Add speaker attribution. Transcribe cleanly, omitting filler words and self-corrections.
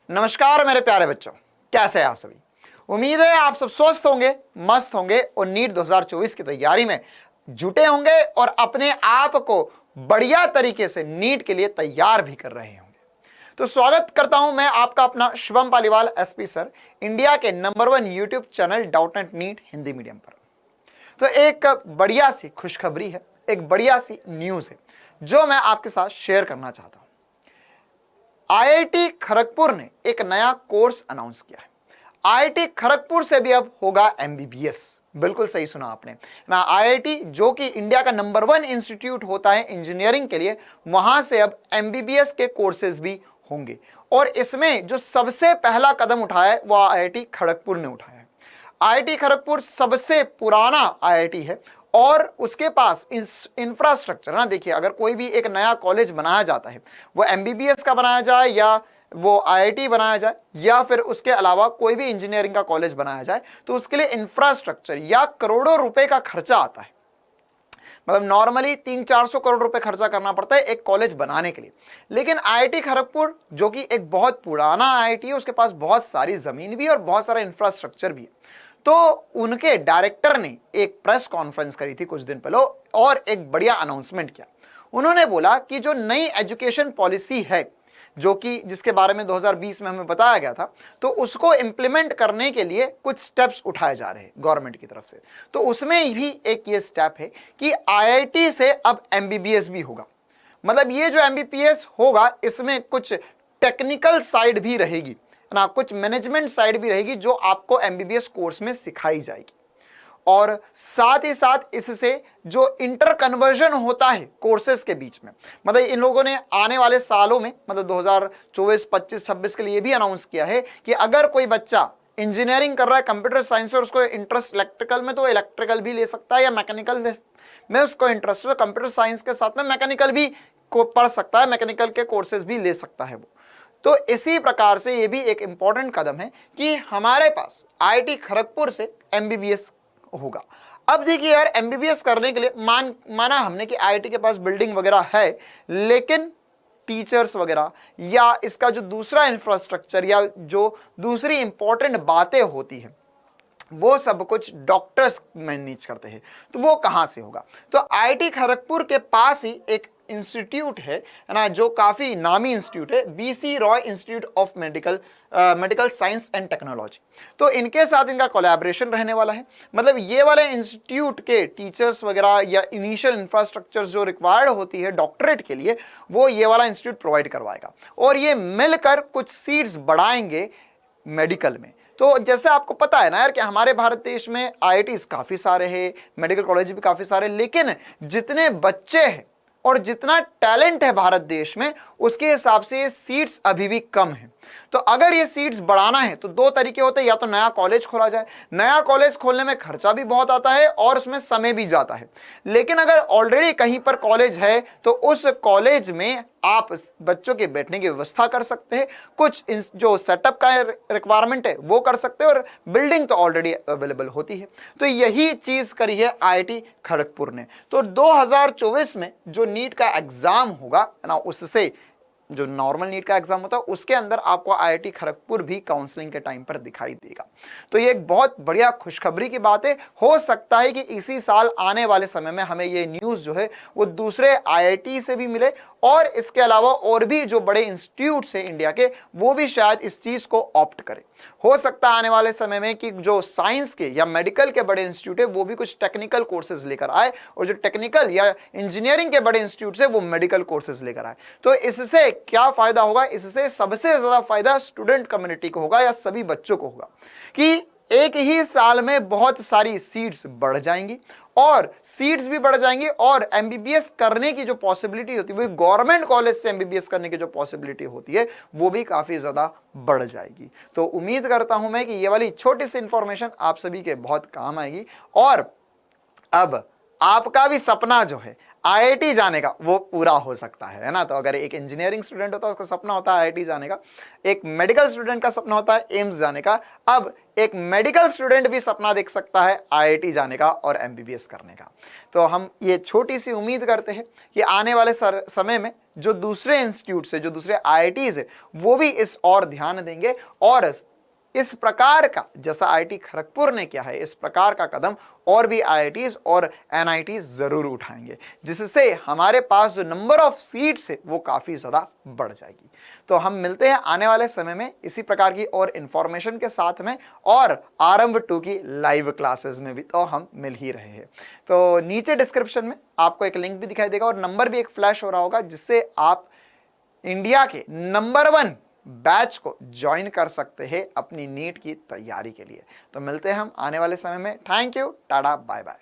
Speaker 1: नमस्कार मेरे प्यारे बच्चों, कैसे हैं आप सभी। उम्मीद है आप सब स्वस्थ होंगे, मस्त होंगे और नीट 2024 की तैयारी में जुटे होंगे और अपने आप को बढ़िया तरीके से नीट के लिए तैयार भी कर रहे होंगे। तो स्वागत करता हूं मैं आपका अपना Shubham Paliwal SP sir, India के number 1 YouTube channel Doubtnut NEET Hindi medium पर। तो एक बढ़िया सी खुशखबरी है, एक बढ़िया सी न्यूज है जो मैं आपके साथ शेयर करना चाहता हूं। आईआईटी खड़गपुर ने एक नया कोर्स अनाउंस किया है। आईआईटी खड़गपुर से भी अब होगा एमबीबीएस। बिल्कुल सही सुना आपने ना। आईआईटी जो कि इंडिया का नंबर 1 इंस्टीट्यूट होता है इंजीनियरिंग के लिए, वहां से अब एमबीबीएस के कोर्सेज भी होंगे। और इसमें जो सबसे पहला कदम उठाया है वो आईआईटी खड़गपुर ने उठाया है। आईआईटी खड़गपुर सबसे पुराना आईआईटी है और उसके पास इंफ्रास्ट्रक्चर ना, देखिए अगर कोई भी एक नया कॉलेज बनाया जाता है, वो एमबीबीएस का बनाया जाए या वो आईआईटी बनाया जाए या फिर उसके अलावा कोई भी इंजीनियरिंग का कॉलेज बनाया जाए, तो उसके लिए इंफ्रास्ट्रक्चर या करोड़ों रुपए का खर्चा आता है। मतलब नॉर्मली 300-400 करोड़ रुपए खर्चा करना पड़ता है एक कॉलेज बनाने के लिए। लेकिन आईआईटी खड़गपुर जो कि एक बहुत पुराना आईआईटी है, उसके पास बहुत सारी जमीन भी और बहुत सारा इंफ्रास्ट्रक्चर भी है। तो उनके डायरेक्टर ने एक प्रेस कॉन्फ्रेंस करी थी कुछ दिन पहले और एक बढ़िया अनाउंसमेंट किया। उन्होंने बोला कि जो नई एजुकेशन पॉलिसी है, जो कि जिसके बारे में 2020 में हमें बताया गया था, तो उसको इंप्लीमेंट करने के लिए कुछ स्टेप्स उठाए जा रहे हैं गवर्नमेंट की तरफ से। तो उसमें भी एक ये स्टेप है कि आईआईटी से अब एमबीबीएस भी होगा। मतलब ये जो एमबीबीएस होगा इसमें कुछ टेक्निकल साइड भी रहेगी ना, कुछ मैनेजमेंट साइड भी रहेगी जो आपको एमबीबीएस कोर्स में सिखाई जाएगी। और साथ ही साथ इससे जो इंटर कन्वर्जन होता है कोर्सेज के बीच में, मतलब इन लोगों ने आने वाले सालों में, मतलब 2024, 25, 26 के लिए ये भी अनाउंस किया है कि अगर कोई बच्चा इंजीनियरिंग कर रहा है कंप्यूटर साइंस और उसको इंटरेस्ट इलेक्ट्रिकल में, तो इलेक्ट्रिकल भी ले सकता है, या मैकेनिकल में उसको इंटरेस्ट है कंप्यूटर साइंस के साथ में मैकेनिकल भी को पढ़ सकता है, मैकेनिकल के कोर्सेज भी ले सकता है वो। तो इसी प्रकार से ये भी एक इंपॉर्टेंट कदम है कि हमारे पास आईआईटी खड़गपुर से एमबीबीएस होगा। अब देखिए यार, एमबीबीएस करने के लिए माना हमने कि आईआईटी के पास बिल्डिंग वगैरह है, लेकिन टीचर्स वगैरह या इसका जो दूसरा इंफ्रास्ट्रक्चर या जो दूसरी इंपॉर्टेंट बातें होती है वो सब कुछ डॉक्टर्स मैनेज करते हैं। तो वो कहां से होगा? तो आईआईटी खड़गपुर के पास ही एक इंस्टीट्यूट है ना, जो काफी नामी इंस्टीट्यूट है, BC Roy institute of medical science and technology. तो इनके साथ इनका कोलैबोरेशन रहने वाला है। मतलब ये वाले इंस्टीट्यूट के टीचर्स वगैरह या इनिशियल इंफ्रास्ट्रक्चर जो रिक्वायर्ड होती है डॉक्टरेट के लिए, वो ये वाला इंस्टीट्यूट प्रोवाइड करवाएगा और ये मिलकर कुछ सीट्स बढ़ाएंगे मेडिकल में। तो जैसे आपको पता है ना यार कि हमारे भारत देश में आईआईटीज काफी सारे हैं, मेडिकल कॉलेज भी काफी सारे, लेकिन जितने बच्चे हैं और जितना टैलेंट है भारत देश में, उसके हिसाब से ये सीट्स अभी भी कम है। तो अगर ये सीट्स बढ़ाना है तो दो तरीके होते हैं, या तो नया कॉलेज खोला जाए। नया कॉलेज खोलने में खर्चा भी बहुत आता है और उसमें समय भी जाता है। लेकिन अगर ऑलरेडी कहीं पर कॉलेज है तो उस कॉलेज में आप बच्चों के बैठने की व्यवस्था कर सकते हैं, कुछ जो सेटअप का रिक्वायरमेंट है वो कर सकते हैं, और बिल्डिंग तो ऑलरेडी अवेलेबल होती है। तो यही चीज करी है आईआईटी खड़गपुर ने। तो 2024 में जो नीट का एग्जाम होगा ना, उससे जो नॉर्मल नीट का एग्जाम होता है उसके अंदर आपको आईआईटी खड़गपुर भी काउंसलिंग के टाइम पर दिखाई देगा। तो ये एक बहुत बढ़िया खुशखबरी की बात है। हो सकता है कि इसी साल आने वाले समय में हमें ये न्यूज़ जो है वो दूसरे आईआईटी से भी मिले, और इसके अलावा और भी जो बड़े इंस्टीट्यूट्स हैं इंडिया के, वो भी शायद इस चीज़ को ऑप्ट करें। हो सकता है आने वाले समय में कि जो साइंस के या मेडिकल के बड़े इंस्टीट्यूट है वो भी कुछ टेक्निकल कोर्सेज लेकर आए, और जो टेक्निकल या इंजीनियरिंग के बड़े इंस्टीट्यूट है वो मेडिकल कोर्सेज लेकर आए। तो इससे क्या फायदा होगा? इससे सबसे ज्यादा फायदा स्टूडेंट कम्युनिटी को होगा या सभी बच्चों को होगा कि एक ही साल में बहुत सारी सीट्स बढ़ जाएंगी, और सीट्स भी बढ़ जाएंगी, और एमबीबीएस करने की जो पॉसिबिलिटी होती है, वो गवर्नमेंट कॉलेज से एमबीबीएस करने की जो पॉसिबिलिटी होती है वो भी काफी ज्यादा बढ़ जाएगी। तो उम्मीद करता हूं मैं कि ये वाली छोटी सी इंफॉर्मेशन आप सभी के बहुत काम आएगी, और अब आपका भी सपना जो है आईआईटी जाने का वो पूरा हो सकता है ना। तो अगर एक इंजीनियरिंग स्टूडेंट होता है उसका सपना होता है आईआईटी जाने का, एक मेडिकल स्टूडेंट का सपना होता है एम्स जाने का, अब एक मेडिकल स्टूडेंट भी सपना देख सकता है आईआईटी जाने का और एमबीबीएस करने का। तो हम ये छोटी सी उम्मीद करते हैं कि आने वाले समय में जो दूसरे इंस्टीट्यूट से, जो दूसरे आईआईटीज है, वो भी इस और ध्यान देंगे और इस प्रकार का, जैसा आईआईटी खड़गपुर ने किया है, इस प्रकार का कदम और भी आईआईटीज और एनआईटीज जरूर उठाएंगे, जिससे हमारे पास जो नंबर ऑफ सीट्स है वो काफी ज्यादा बढ़ जाएगी। तो हम मिलते हैं आने वाले समय में इसी प्रकार की और इंफॉर्मेशन के साथ में, और आरंभ 2 की लाइव क्लासेस में भी तो हम मिल ही रहे हैं। तो नीचे डिस्क्रिप्शन में आपको एक लिंक भी दिखाई देगा और नंबर भी एक फ्लैश हो रहा होगा, जिससे आप इंडिया के नंबर 1 बैच को ज्वाइन कर सकते हैं अपनी नीट की तैयारी के लिए। तो मिलते हैं हम आने वाले समय में। थैंक यू, टाटा, बाय बाय।